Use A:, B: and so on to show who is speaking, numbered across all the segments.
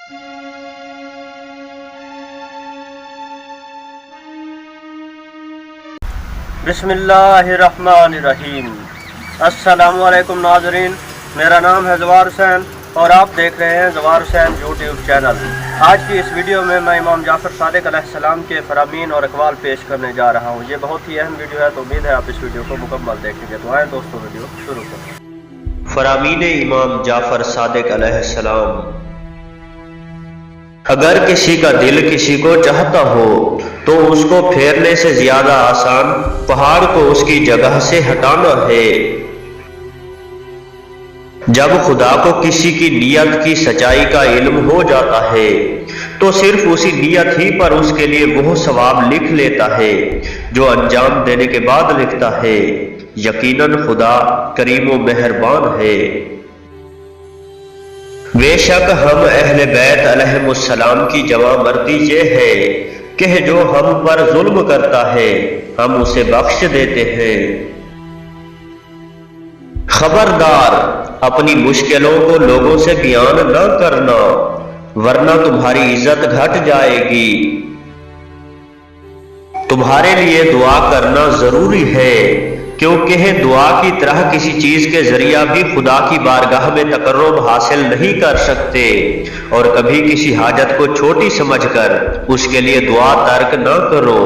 A: बिस्मिल्लाहिर्रहमानिर्रहीम। अस्सलामु अलैकुम नाज़रीन, मेरा नाम है ज़वार हुसैन और आप देख रहे हैं ज़वार हुसैन यूट्यूब चैनल। आज की इस वीडियो में मैं इमाम जाफ़र सादिक़ अलैहिस्सलाम के फ़रामीन और अक़वाल पेश करने जा रहा हूँ। ये बहुत ही अहम वीडियो है, तो उम्मीद है आप इस वीडियो को मुकम्मल देखेंगे। तो आए दोस्तों, वीडियो शुरू करें।
B: फ़रामीन इमाम जाफ़र सादिक़ अलैहिस्सलाम। अगर किसी का दिल किसी को चाहता हो तो उसको फेरने से ज्यादा आसान पहाड़ को उसकी जगह से हटाना है। जब खुदा को किसी की नीयत की सच्चाई का इल्म हो जाता है तो सिर्फ उसी नीयत ही पर उसके लिए वो सवाब लिख लेता है जो अंजाम देने के बाद लिखता है। यकीनन खुदा करीम व मेहरबान है। बेशक हम अहले बैत अलैहिमुस्सलाम की जवां मर्दी ये है कि जो हम पर जुल्म करता है हम उसे बख्श देते हैं। खबरदार, अपनी मुश्किलों को लोगों से बयान न करना वरना तुम्हारी इज्जत घट जाएगी। तुम्हारे लिए दुआ करना जरूरी है क्योंकि दुआ की तरह किसी चीज के जरिया भी खुदा की बारगाह में तकर्रुब हासिल नहीं कर सकते, और कभी किसी हाजत को छोटी समझकर उसके लिए दुआ तर्क न करो।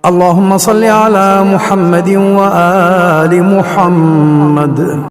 C: अल्लाहुम्मा सल्ली अला मुहम्मदिन व आलि मुहम्मद।